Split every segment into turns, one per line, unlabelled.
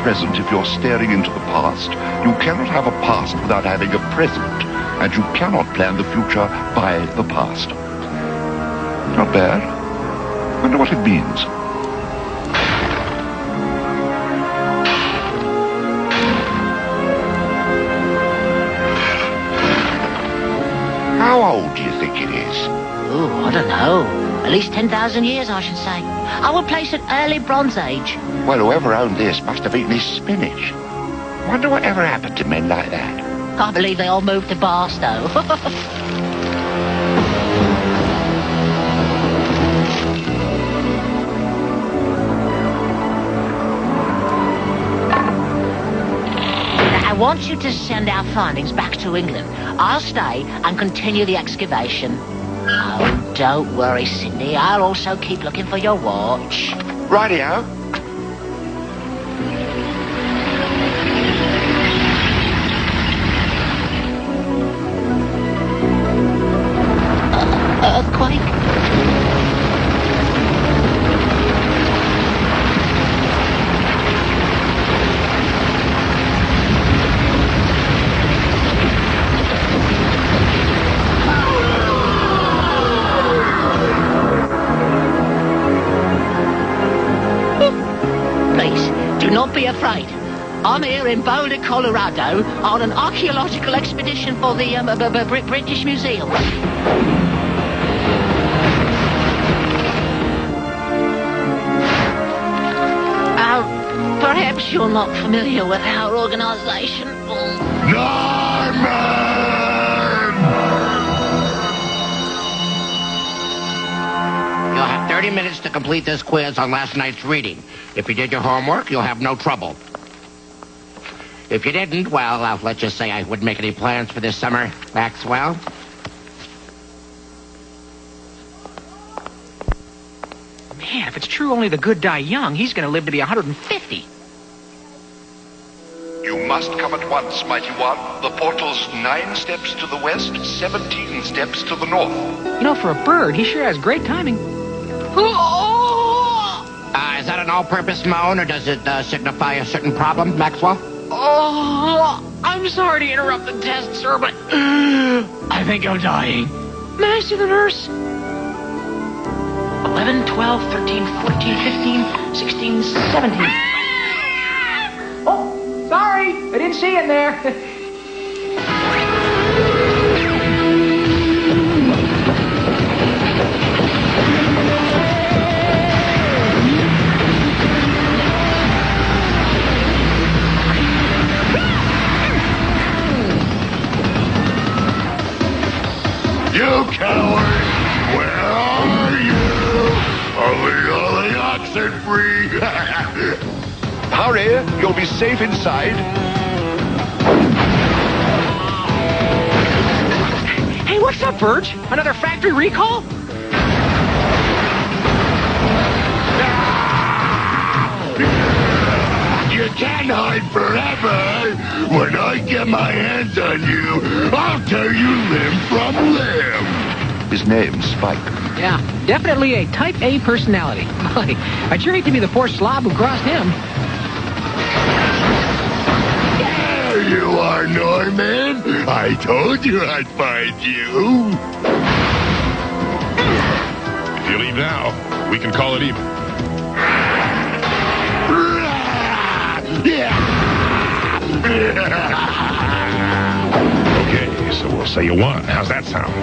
present if you're staring into the past. You cannot have a past without having a present. And you cannot plan the future by the past. Not bad. Wonder what it means. How old do you think it is?
Oh, I don't know. At least 10,000 years, I should say. I would place it early Bronze Age.
Well, whoever owned this must have eaten his spinach. Wonder what ever happened to men like that.
I believe they all moved to Barstow. I want you to send our findings back to England. I'll stay and continue the excavation. Oh, don't worry, Cindy. I'll also keep looking for your watch.
Rightio.
Earthquake? Do not be afraid. I'm here in Boulder, Colorado, on an archaeological expedition for the British Museum. Perhaps you're not familiar with our organization.
Norman!
You'll have 30 minutes to complete this quiz on last night's reading. If you did your homework, you'll have no trouble. If you didn't, well, let's just say I wouldn't make any plans for this summer, Maxwell.
Man, if it's true only the good die young, he's going to live to be 150.
You must come at once, mighty one. The portal's 9 steps to the west, 17 steps to the north.
You know, for a bird, he sure has great timing.
Is that an all-purpose moan, or does it signify a certain problem, Maxwell?
Oh, I'm sorry to interrupt the test, sir, but I think I'm dying. May I see the nurse? 11, 12, 13, 14, 15, 16, 17. Oh, sorry. I didn't see it there.
You coward! Where are you? Only oxen free! Hurry! You'll be safe inside.
Hey, what's up, Verge? Another factory recall?
You can't hide forever! When I get my hands on you, I'll tear you limb from limb! His name's Spike.
Yeah, definitely a type A personality. Boy, I'd sure hate to be the poor slob who crossed him.
There you are, Norman! I told you I'd find you!
If you leave now, we can call it even. Okay, so we'll say you won. How's that sound?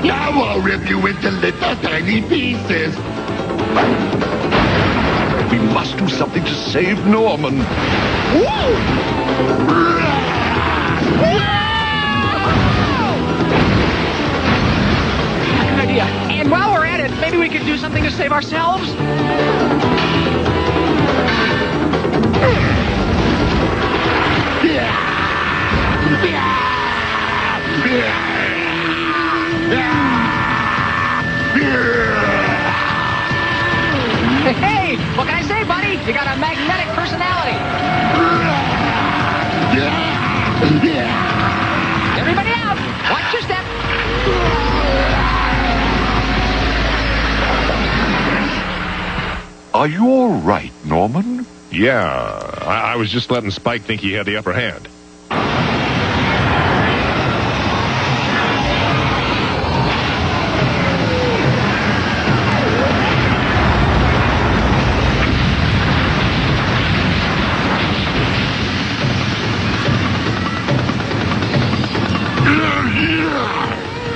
Now I'll rip you into little tiny pieces. We must do something to save Norman.
Good idea. And while we're at it, maybe we could do something to save ourselves? Hey, what can I say, buddy? You got a magnetic personality. Everybody out. Watch your step.
Are you all right, Norman?
Yeah, I was just letting Spike think he had the upper hand.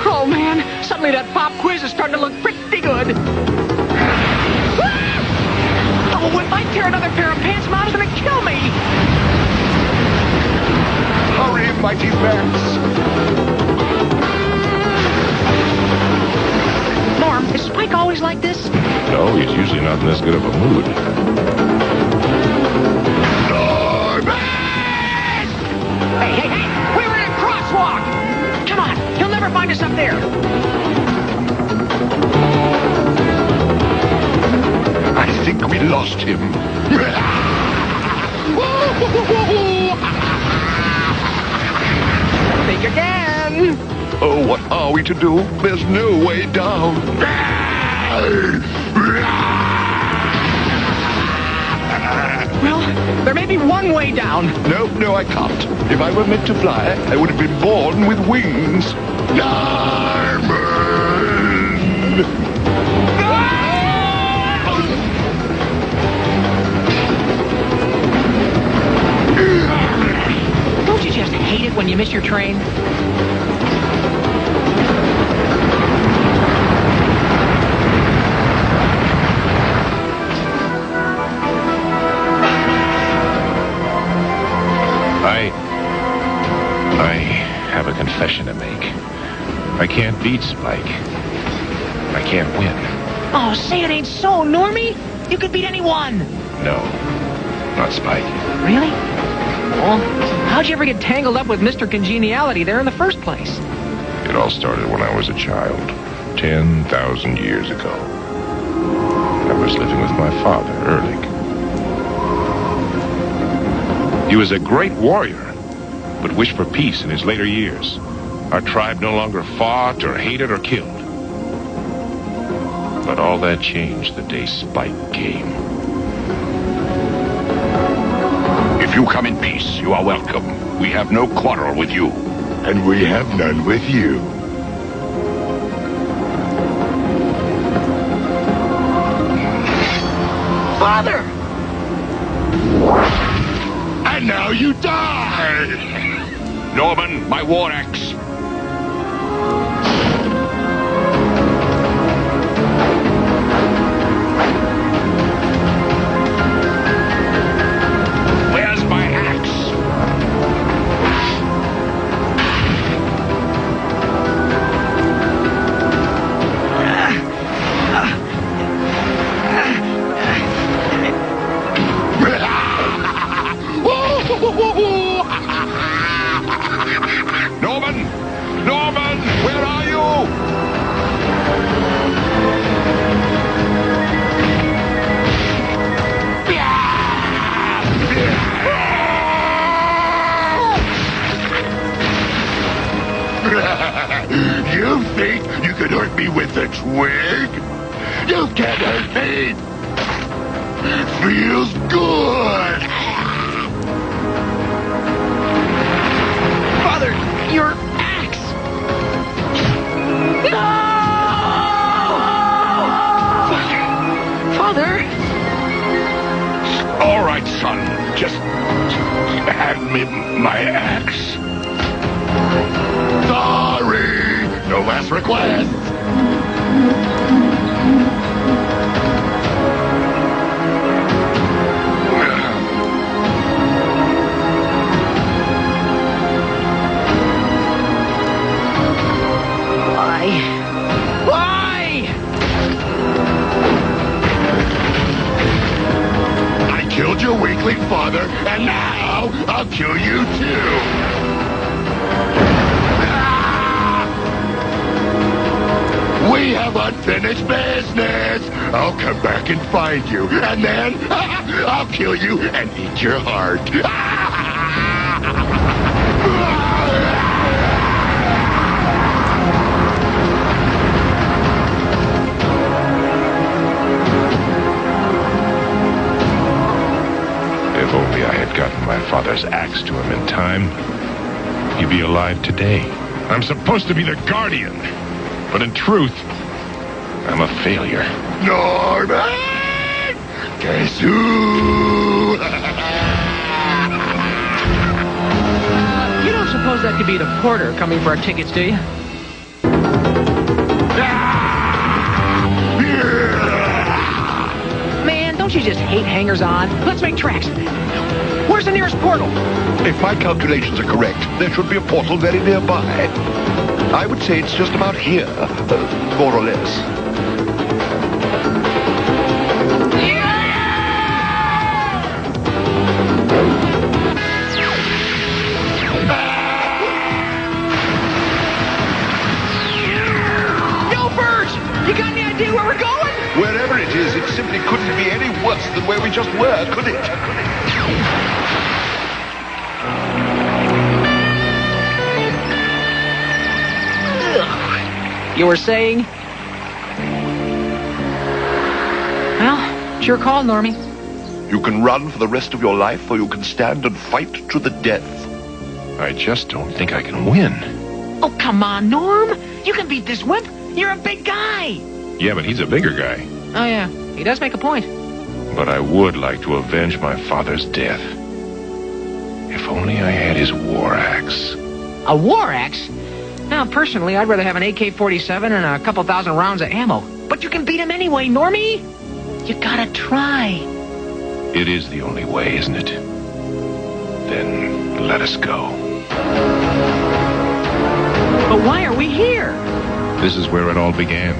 Oh, man. Suddenly that pop quiz is starting to look pretty good. Oh, if I tear another pair of pants, Mom's gonna kill me.
Hurry, mighty Max.
Norm, is Spike always like this?
No, he's usually not in this good of a mood.
Hey, we were in a crosswalk. Come on, he'll never find us up there.
I think we lost him.
Think again.
Oh, what are we to do? There's no way down.
Well, there may be one way down.
No, I can't. If I were meant to fly, I would have been born with wings. Norman!
Don't you just hate it when you miss your train?
I have a confession to make. I can't beat Spike. I can't win.
Oh, say it ain't so, Normie. You could beat anyone.
No, not Spike.
Really? Well, how'd you ever get tangled up with Mr. Congeniality there in the first place?
It all started when I was a child, 10,000 years ago. I was living with my father, Ehrlich. He was a great warrior, but wished for peace in his later years. Our tribe no longer fought or hated or killed. But all that changed the day Spike came.
If you come in peace, you are welcome. We have no quarrel with you.
And we have none with you.
Father!
And now you die!
Norman, my war axe. Where's my axe? Norman, where are you?
You think you could hurt me with a twig? You can't hurt me! Feels good!
Father, your axe! No! Father?
All right, son. Just hand me my axe. Sorry! No last requests!
Why?
I killed your weakling father, and now I'll kill you too! We have unfinished business. I'll come back and find you, and then I'll kill you and eat your heart.
If only I had gotten my father's axe to him in time, he'd be alive today. I'm supposed to be the guardian, but in truth, I'm a failure.
Norman! Guess who?
You don't suppose that could be the porter coming for our tickets, do you? Man, don't you just hate hangers-on? Let's make tracks. Where's the nearest portal?
If my calculations are correct, there should be a portal very nearby. I would say it's just about here, more or less.
Yo, Birds! You got any idea where we're going?
Wherever it is, it simply couldn't be any worse than where we just were, could it?
You were saying? Well, it's your call, Normie.
You can run for the rest of your life, or you can stand and fight to the death.
I just don't think I can win.
Oh, come on, Norm. You can beat this wimp. You're a big guy.
Yeah, but he's a bigger guy.
Oh, yeah. He does make a point.
But I would like to avenge my father's death. If only I had his war axe.
A war axe? Now, personally, I'd rather have an AK-47 and a couple thousand rounds of ammo. But you can beat him anyway, Normie. You gotta try.
It is the only way, isn't it? Then let us go.
But why are we here?
This is where it all began.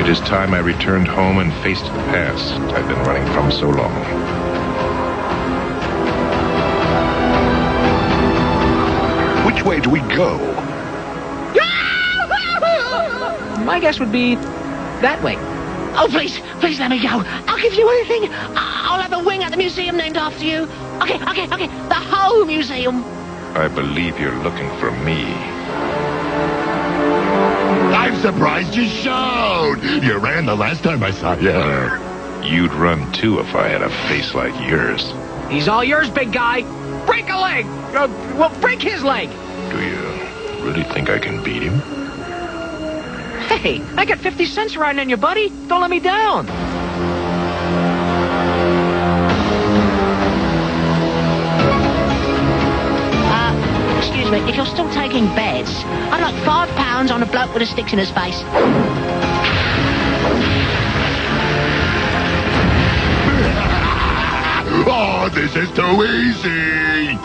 It is time I returned home and faced the past I've been running from so long.
Which way do we go?
My guess would be that way.
Oh, please let me go. I'll give you anything. I'll have a wing at the museum named after you. Okay. The whole museum.
I believe you're looking for me.
I'm surprised you showed. You ran the last time I saw you.
You'd run too if I had a face like yours.
He's all yours, big guy. Break a leg. Well, break his leg.
Do you really think I can beat him?
Hey, I got 50 cents riding on you, buddy. Don't let me down.
Excuse me, if you're still taking bets, I'd like £5 on a bloke with a stick in his face.
Oh, this is too easy.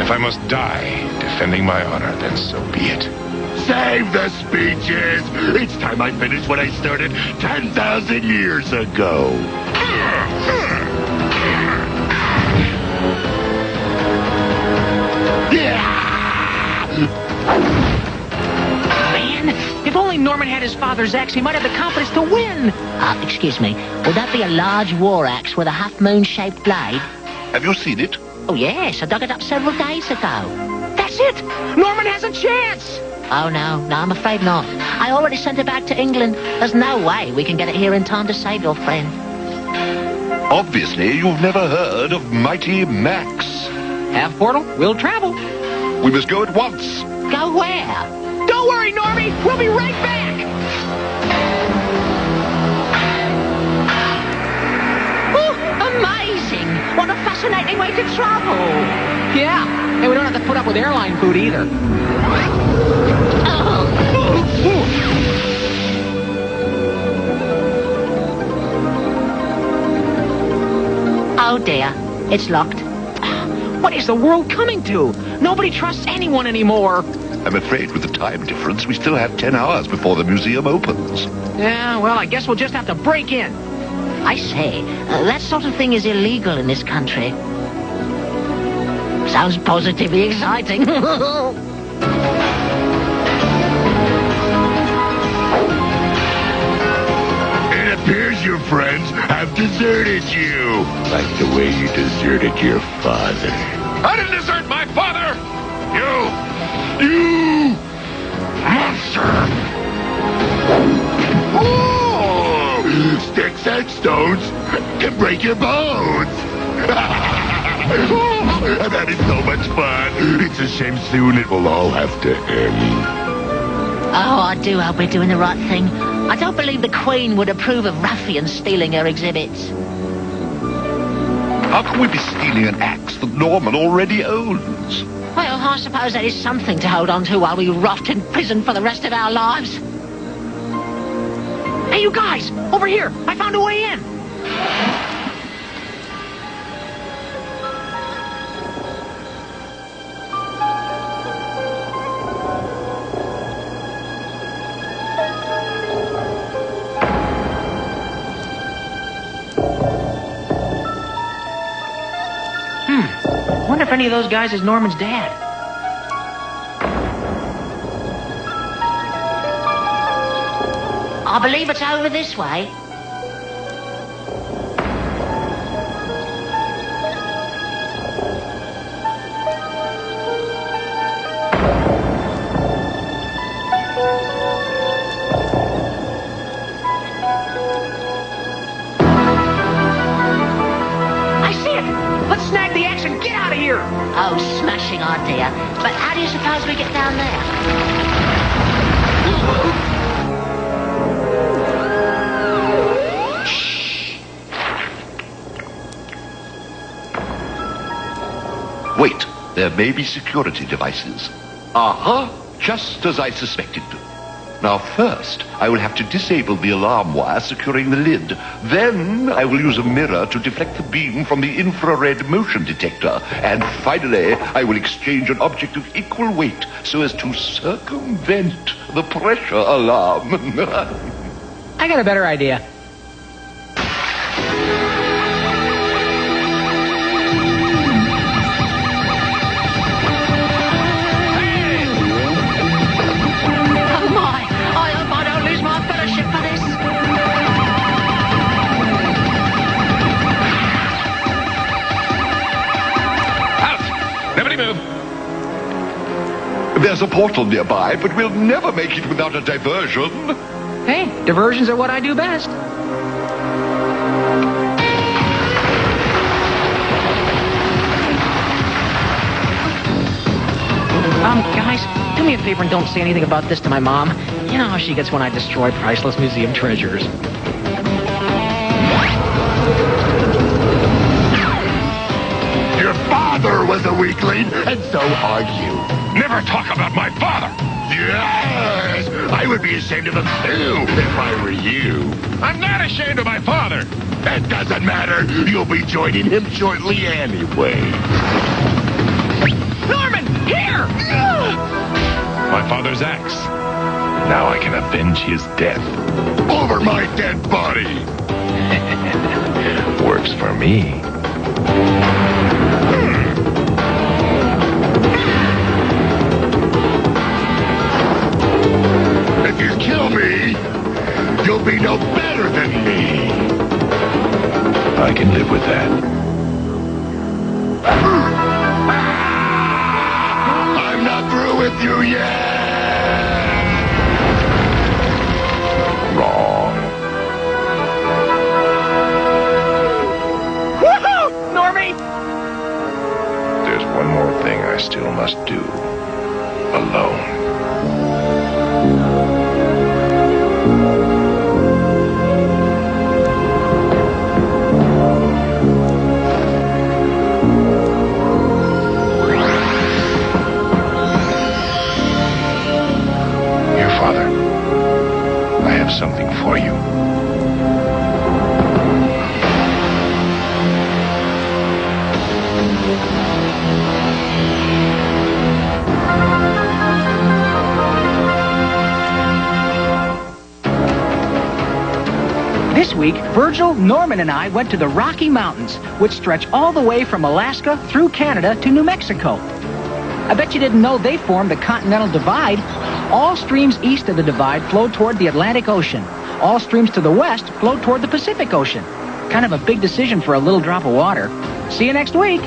If I must die defending my honor, then so be it.
Save the speeches. It's time I finish what I started 10,000 years ago.
Man, if only Norman had his father's axe, he might have the confidence to win.
Excuse me, would that be a large war axe with a half-moon-shaped blade?
Have you seen it?
Oh, yes, I dug it up several days ago.
That's it. Norman has a chance.
Oh, no, I'm afraid not. I already sent it back to England. There's no way we can get it here in time to save your friend.
Obviously, you've never heard of Mighty Max.
Have portal, we'll travel.
We must go at once.
Go where?
Don't worry, Normie. We'll be right back.
Oh, amazing. What a fascinating way to travel.
Yeah, and we don't have to put up with airline food either.
Oh, dear. It's locked.
What is the world coming to? Nobody trusts anyone anymore.
I'm afraid with the time difference, we still have 10 hours before the museum opens.
Yeah, well, I guess we'll just have to break in.
I say, that sort of thing is illegal in this country. Sounds positively exciting.
It appears your friends have deserted you. Like the way you deserted your father.
I didn't desert my father!
You monster! Oh! Sticks and stones can break your bones. I'm having so much fun. It's a shame soon it will all have to end.
Oh, I do hope we're doing the right thing. I don't believe the Queen would approve of ruffians stealing her exhibits.
How can we be stealing an axe that Norman already owns?
Well, I suppose that is something to hold on to while we rot in prison for the rest of our lives.
Hey, you guys! Over here! I found a way in! Wonder if any of those guys is Norman's dad.
I believe it's over this way.
I see it! Let's snag the axe and get out of here!
Oh, smashing idea. But how do you suppose we get down there?
Wait, there may be security devices. Aha! Just as I suspected. Now first, I will have to disable the alarm wire securing the lid. Then I will use a mirror to deflect the beam from the infrared motion detector. And finally, I will exchange an object of equal weight so as to circumvent the pressure alarm.
I got a better idea.
There's a portal nearby, but we'll never make it without a diversion.
Hey, diversions are what I do best. Guys, do me a favor and don't say anything about this to my mom. You know how she gets when I destroy priceless museum treasures.
Your father was a weakling, and so are you.
Never talk about my father!
Yes! I would be ashamed of him, too, if I were you.
I'm not ashamed of my father!
It doesn't matter. You'll be joining him shortly anyway.
Norman! Here!
My father's axe. Now I can avenge his death.
Over my dead body!
Works for me.
If you kill me, you'll be no better than me.
I can live with that.
I'm not through with you yet.
Wrong.
Woohoo! Normie!
There's one more thing I still must do. Alone. Something for you.
This week, Virgil, Norman, and I went to the Rocky Mountains, which stretch all the way from Alaska through Canada to New Mexico. I bet you didn't know they formed the Continental Divide. All streams east of the divide flow toward the Atlantic Ocean. All streams to the west flow toward the Pacific Ocean. Kind of a big decision for a little drop of water. See you next week.